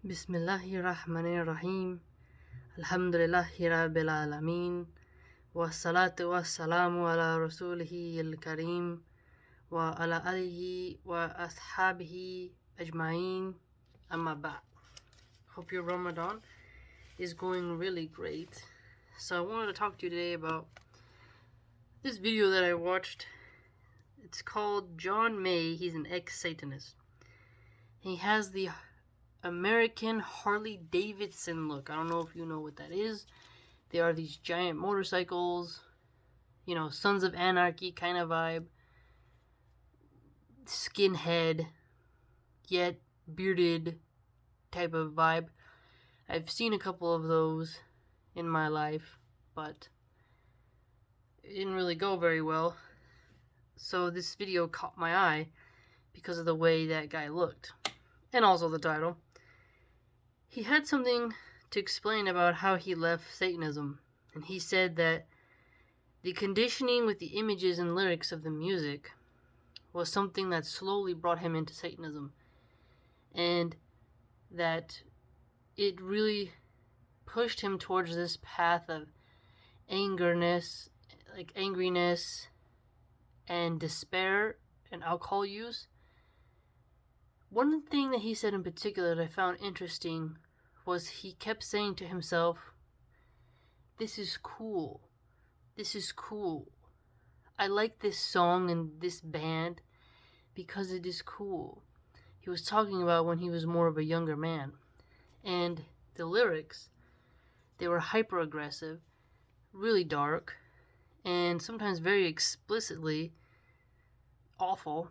Bismillahirrahmanirrahim. Alhamdulillahi Rabbil Alameen. Wassalatu wassalamu ala rasulihi al-kareem wa ala alihi wa ashabihi ajma'een. Amma ba'. Hope your Ramadan is going really great. So I wanted to talk to you today about this video that I watched. It's called John May. He's an ex-Satanist. He has the American Harley Davidson look. I don't know if you know what that is. They are these giant motorcycles, Sons of Anarchy kind of vibe. Skinhead, yet bearded type of vibe. I've seen a couple of those in my life, but it didn't really go very well. So this video caught my eye because of the way that guy looked, and also the title. He had something to explain about how he left Satanism, and he said that the conditioning with the images and lyrics of the music was something that slowly brought him into Satanism, and that it really pushed him towards this path of angriness and despair and alcohol use. One thing that he said in particular that I found interesting was he kept saying to himself, "This is cool. This is cool. I like this song and this band because it is cool." He was talking about when he was more of a younger man. And the lyrics, they were hyper aggressive, really dark, and sometimes very explicitly awful.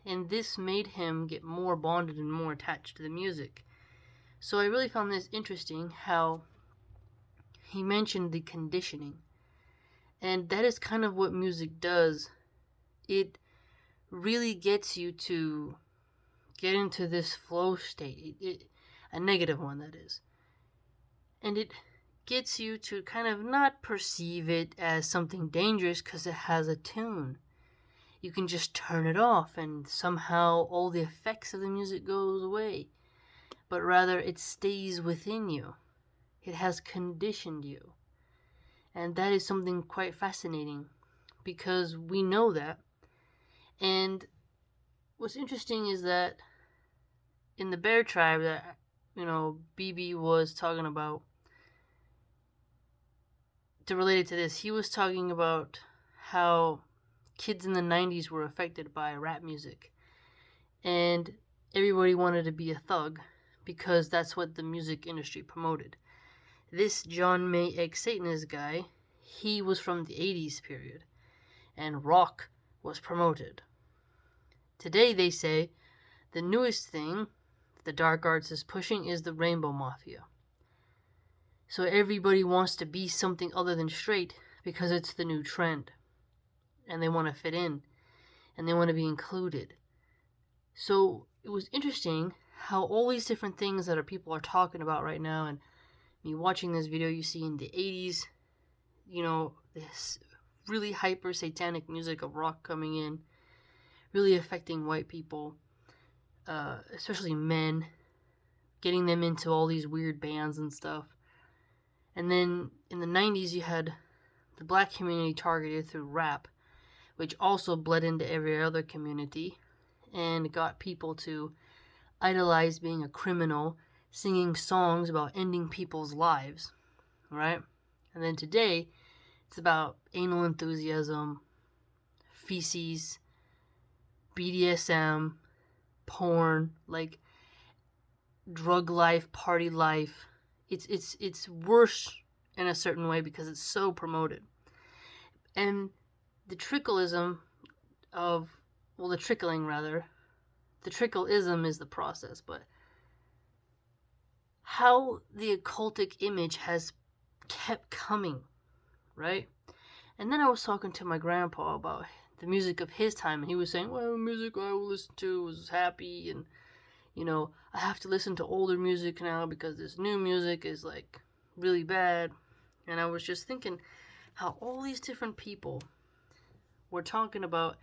And this made him get more bonded and more attached to the music. So I really found this interesting, how he mentioned the conditioning. And that is kind of what music does. It really gets you to get into this flow state, a negative one, that is. And it gets you to kind of not perceive it as something dangerous because it has a tune. You can just turn it off and somehow all the effects of the music goes away. But rather it stays within you. It has conditioned you. And that is something quite fascinating because we know that. And what's interesting is that in the Bear Tribe that, BB was talking about, to relate it to this, he was talking about how kids in the 90s were affected by rap music. And everybody wanted to be a thug because that's what the music industry promoted. This John May ex-Satanist guy, he was from the 80s period, and rock was promoted. Today, they say, the newest thing the dark arts is pushing is the Rainbow Mafia. So everybody wants to be something other than straight because it's the new trend. And they want to fit in, and they want to be included. So it was interesting how all these different things that people are talking about right now, and me watching this video, you see in the 80s, this really hyper satanic music of rock coming in, really affecting white people, especially men, getting them into all these weird bands and stuff. And then in the 90s, you had the black community targeted through rap, which also bled into every other community and got people to idolize being a criminal, singing songs about ending people's lives, right? And then today, it's about anal enthusiasm, feces, BDSM, porn, like drug life, party life. It's worse in a certain way because it's so promoted. And the trickleism the trickleism is the process, but how the occultic image has kept coming, right? And then I was talking to my grandpa about the music of his time, and he was saying, well, music I would listen to was happy, and, I have to listen to older music now because this new music is, really bad. And I was just thinking how all these different people were talking about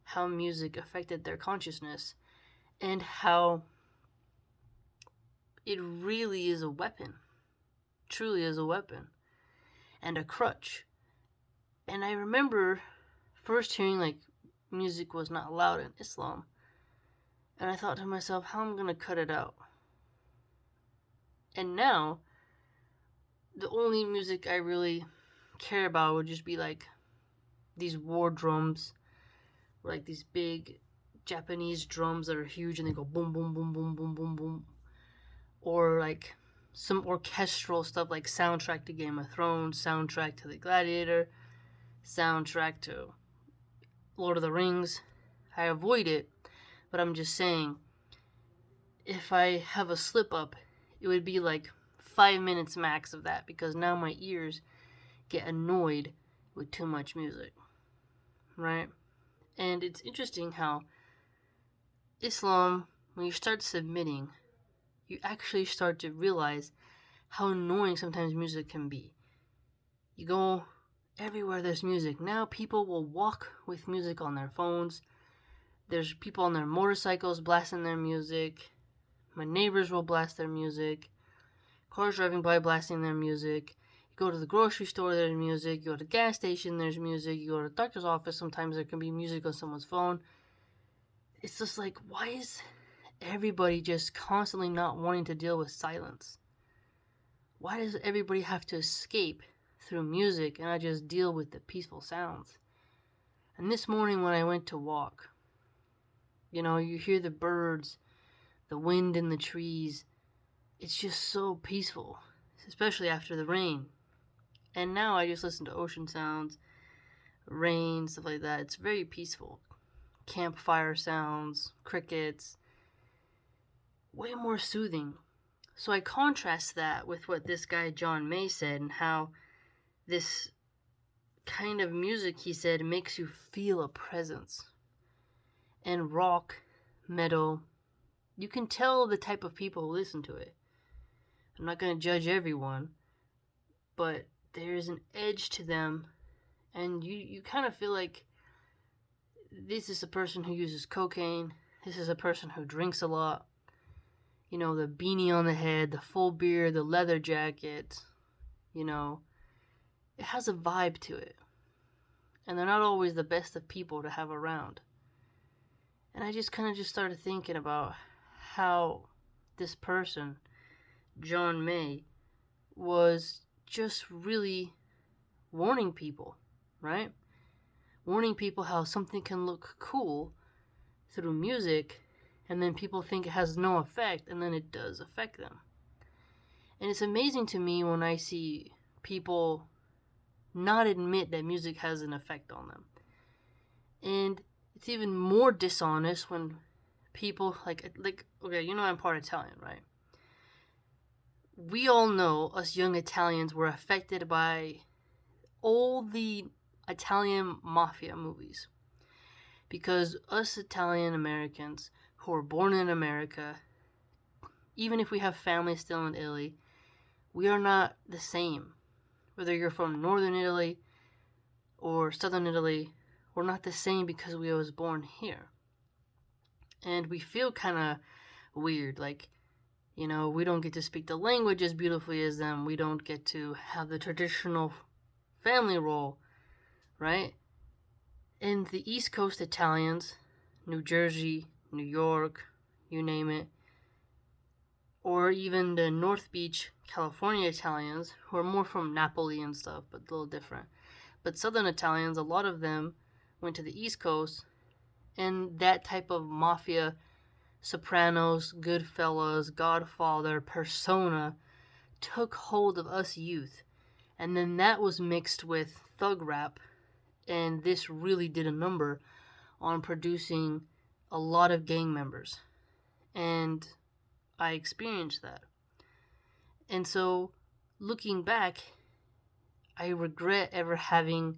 how music affected their consciousness and how it really is a weapon. Truly is a weapon. And a crutch. And I remember first hearing like music was not allowed in Islam. And I thought to myself, how am I going to cut it out? And now, the only music I really care about would just be like these war drums, or like these big Japanese drums that are huge and they go boom, boom, boom, boom, boom, boom, boom. Or like some orchestral stuff like soundtrack to Game of Thrones, soundtrack to The Gladiator, soundtrack to Lord of the Rings. I avoid it, but I'm just saying, if I have a slip up, it would be like 5 minutes max of that, because now my ears get annoyed with too much music, right? And it's interesting how Islam, when you start submitting, you actually start to realize how annoying sometimes music can be. You go everywhere there's music. Now people will walk with music on their phones. There's people on their motorcycles blasting their music. My neighbors will blast their music. Cars driving by blasting their music. You go to the grocery store, there's music. You go to the gas station, there's music. You go to the doctor's office, sometimes there can be music on someone's phone. It's just like, why is everybody just constantly not wanting to deal with silence? Why does everybody have to escape through music and not just deal with the peaceful sounds? And this morning when I went to walk, you hear the birds, the wind in the trees. It's just so peaceful, especially after the rain. And now I just listen to ocean sounds, rain, stuff like that. It's very peaceful. Campfire sounds, crickets, way more soothing. So I contrast that with what this guy John May said, and how this kind of music, he said, makes you feel a presence. And rock, metal, you can tell the type of people who listen to it. I'm not going to judge everyone, but there's an edge to them, and you kind of feel like this is a person who uses cocaine, this is a person who drinks a lot. The beanie on the head, the full beard, the leather jacket, it has a vibe to it. And they're not always the best of people to have around. And I just started thinking about how this person, John May, was just really warning people, right? Warning people how something can look cool through music, and then people think it has no effect, and then it does affect them. And it's amazing to me when I see people not admit that music has an effect on them. And it's even more dishonest when people, like okay, I'm part Italian, right? We all know, us young Italians, were affected by all the Italian mafia movies. Because us Italian Americans who were born in America, even if we have family still in Italy, we are not the same. Whether you're from northern Italy or southern Italy, we're not the same because we was born here. And we feel kind of weird, like, we don't get to speak the language as beautifully as them. We don't get to have the traditional family role, right? And the East Coast Italians, New Jersey, New York, you name it, or even the North Beach, California Italians, who are more from Napoli and stuff, but a little different. But Southern Italians, a lot of them went to the East Coast, and that type of mafia, Sopranos, Goodfellas, Godfather persona took hold of us youth. And then that was mixed with thug rap, and this really did a number on producing a lot of gang members. And I experienced that. And so, looking back, I regret ever having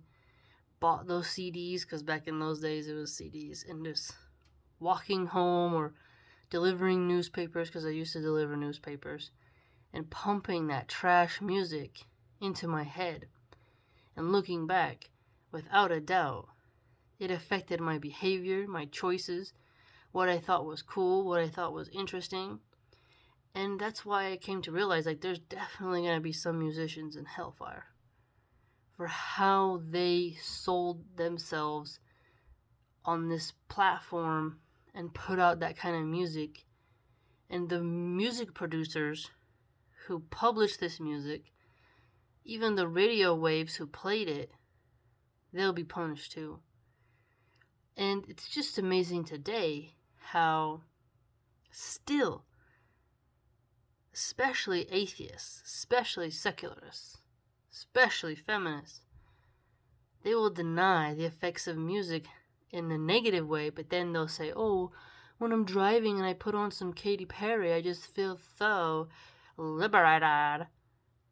bought those CDs, because back in those days it was CDs, and just walking home or delivering newspapers, because I used to deliver newspapers, and pumping that trash music into my head. And looking back, without a doubt, it affected my behavior, my choices, what I thought was cool, what I thought was interesting. And that's why I came to realize, like, there's definitely going to be some musicians in hellfire for how they sold themselves on this platform and put out that kind of music. And the music producers who published this music, even the radio waves who played it, they'll be punished too. And it's just amazing today how still, especially atheists, especially secularists, especially feminists, they will deny the effects of music in a negative way, but then they'll say, oh, when I'm driving and I put on some Katy Perry, I just feel so liberated.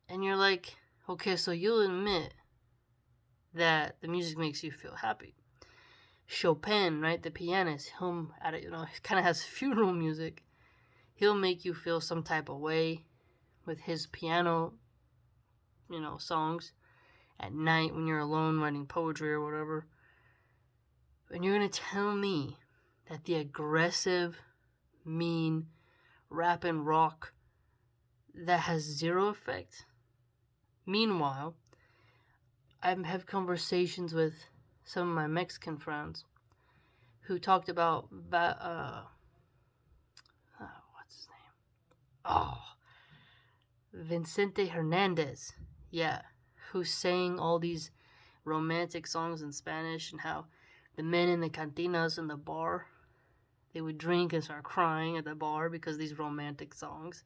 And you're like, okay, so you'll admit that the music makes you feel happy. Chopin, right, the pianist, him at it, he kind of has funeral music. He'll make you feel some type of way with his piano, songs at night when you're alone writing poetry or whatever. And you're gonna tell me that the aggressive, mean rap and rock that has zero effect? Meanwhile, I have conversations with some of my Mexican friends who talked about what's his name? Oh, Vicente Hernandez. Yeah, who sang all these romantic songs in Spanish, and how the men in the cantinas in the bar, they would drink and start crying at the bar because of these romantic songs.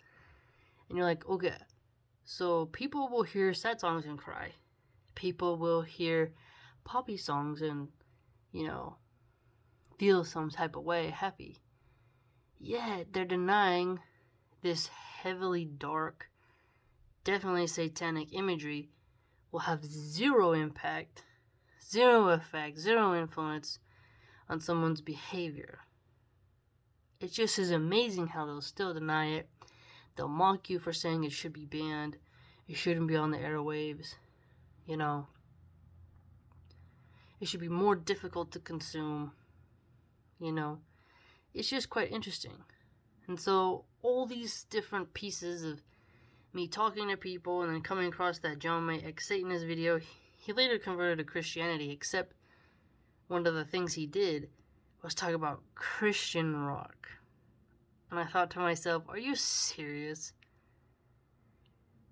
And you're like, okay, so people will hear sad songs and cry. People will hear poppy songs and, feel some type of way, happy. Yet they're denying this heavily dark, definitely satanic imagery will have zero impact, zero effect, zero influence on someone's behavior. It just is amazing how they'll still deny it. They'll mock you for saying it should be banned. It shouldn't be on the airwaves. It should be more difficult to consume. It's just quite interesting. And so all these different pieces of me talking to people and then coming across that John May ex-Satanist video, he later converted to Christianity, except one of the things he did was talk about Christian rock. And I thought to myself, are you serious?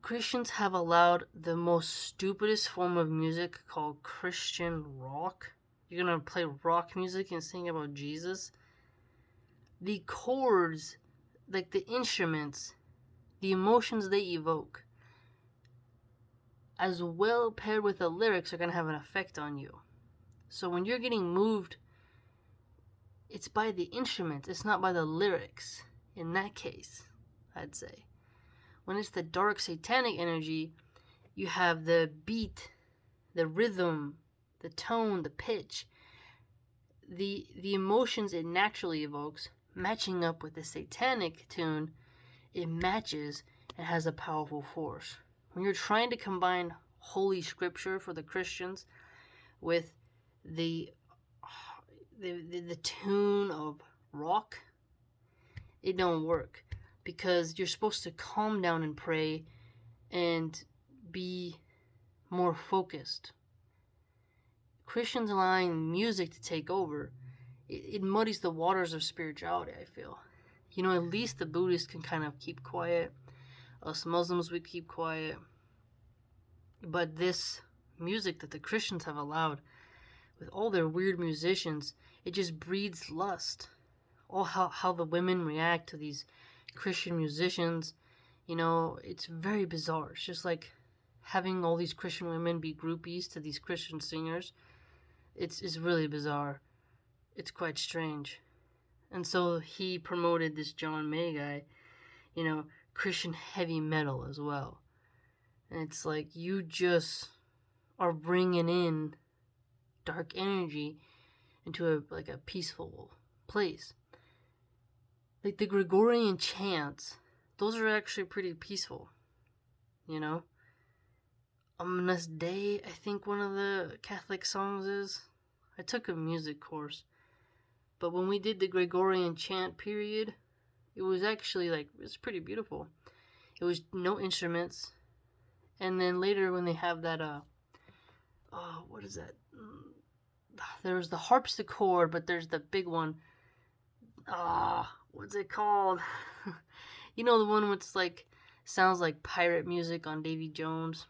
Christians have allowed the most stupidest form of music called Christian rock? You're gonna play rock music and sing about Jesus? The chords, like the instruments, the emotions they evoke, as well paired with the lyrics, are gonna have an effect on you. So when you're getting moved, it's by the instruments, it's not by the lyrics. In that case, I'd say. When it's the dark satanic energy, you have the beat, the rhythm, the tone, the pitch, the emotions it naturally evokes, matching up with the satanic tune, it matches and has a powerful force. When you're trying to combine holy scripture for the Christians with the tune of rock, it don't work, because you're supposed to calm down and pray and be more focused. Christians allowing music to take over, it muddies the waters of spirituality, I feel. At least the Buddhists can kind of keep quiet. Us Muslims would keep quiet. But this music that the Christians have allowed, with all their weird musicians, it just breeds lust. All how the women react to these Christian musicians, it's very bizarre. It's just like having all these Christian women be groupies to these Christian singers. It's really bizarre. It's quite strange. And so he promoted this John May guy, Christian heavy metal as well. And it's like, you just are bringing in dark energy into a peaceful place. Like the Gregorian chants, those are actually pretty peaceful, Ominous Day, I think one of the Catholic songs is. I took a music course. But when we did the Gregorian chant period, It was actually like, it's pretty beautiful. It was no instruments. And then later when they have that, what is that? There's the harpsichord, but there's the big one. What's it called? You know, the one which like sounds like pirate music on Davy Jones.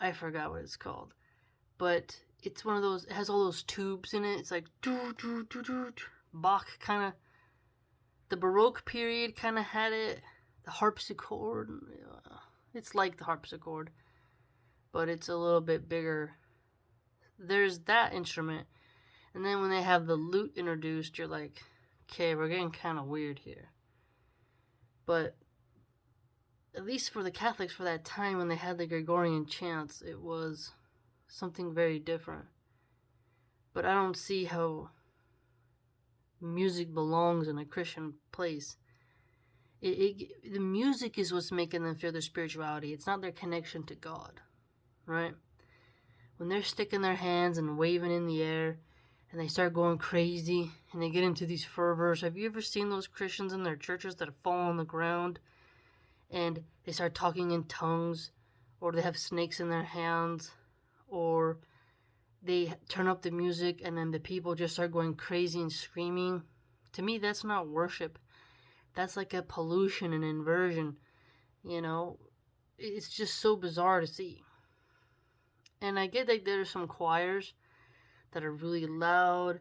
I forgot what it's called, but it's one of those. It has all those tubes in it. It's like doo doo doo doo. Bach kind of. The Baroque period kind of had it. The harpsichord. It's like the harpsichord, but it's a little bit bigger. There's that instrument, and then when they have the lute introduced, you're like, okay, we're getting kind of weird here. But at least for the Catholics, for that time when they had the Gregorian chants, it was something very different. But I don't see how music belongs in a Christian place. The music is what's making them feel their spirituality. It's not their connection to God, right? When they're sticking their hands and waving in the air and they start going crazy and they get into these fervors. Have you ever seen those Christians in their churches that fall on the ground and they start talking in tongues, or they have snakes in their hands, or they turn up the music and then the people just start going crazy and screaming? To me, that's not worship. That's like a pollution and inversion, you know? It's just so bizarre to see. And I get that there's some choirs that are really loud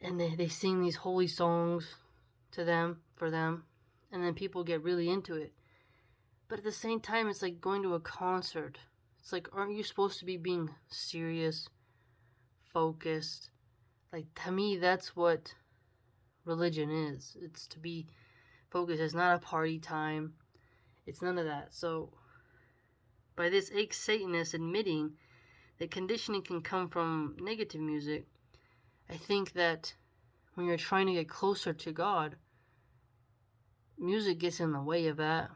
and they sing these holy songs to them, for them, and then people get really into it. But at the same time, it's like going to a concert. It's like, aren't you supposed to be being serious, focused? Like, to me, that's what religion is. It's to be focused. It's not a party time. It's none of that. So, by this ex-Satanist admitting that conditioning can come from negative music, I think that when you're trying to get closer to God, music gets in the way of that.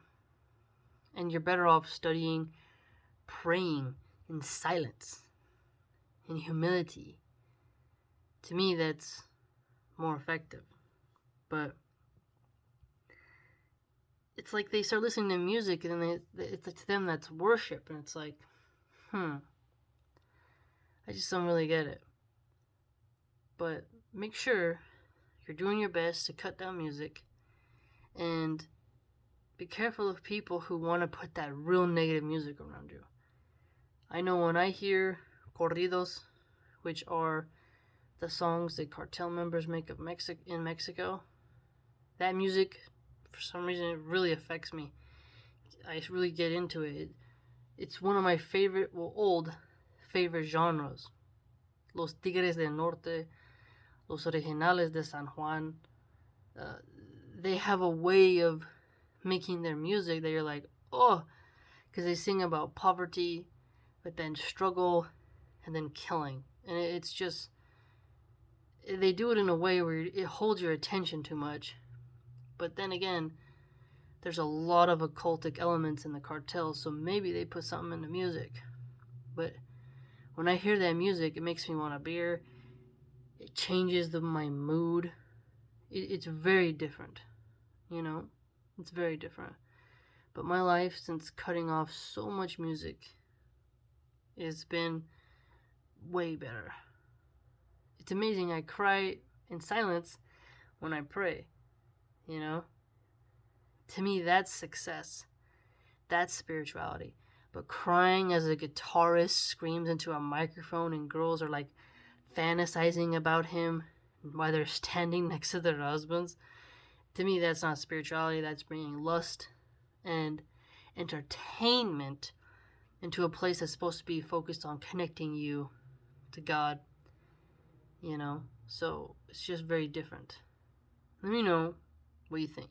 And you're better off studying, praying in silence, in humility. To me, that's more effective. But it's like they start listening to music and then it's like to them that's worship. And it's like, I just don't really get it. But make sure you're doing your best to cut down music, and be careful of people who want to put that real negative music around you. I know when I hear corridos, which are the songs that cartel members make of in Mexico, that music, for some reason, it really affects me. I really get into it. It's one of my old favorite genres. Los Tigres del Norte, Los Originales de San Juan. They have a way of making their music that you're like, oh, because they sing about poverty, but then struggle, and then killing. And it's just, they do it in a way where it holds your attention too much. But then again, there's a lot of occultic elements in the cartel, so maybe they put something in the music. But when I hear that music, it makes me want a beer. It changes my mood. It's very different, you know? It's very different. But my life, since cutting off so much music, has been way better. It's amazing. I cry in silence when I pray, you know? To me, that's success. That's spirituality. But crying as a guitarist screams into a microphone and girls are like fantasizing about him while they're standing next to their husbands, to me, that's not spirituality. That's bringing lust and entertainment into a place that's supposed to be focused on connecting you to God, you know? So it's just very different. Let me know what you think.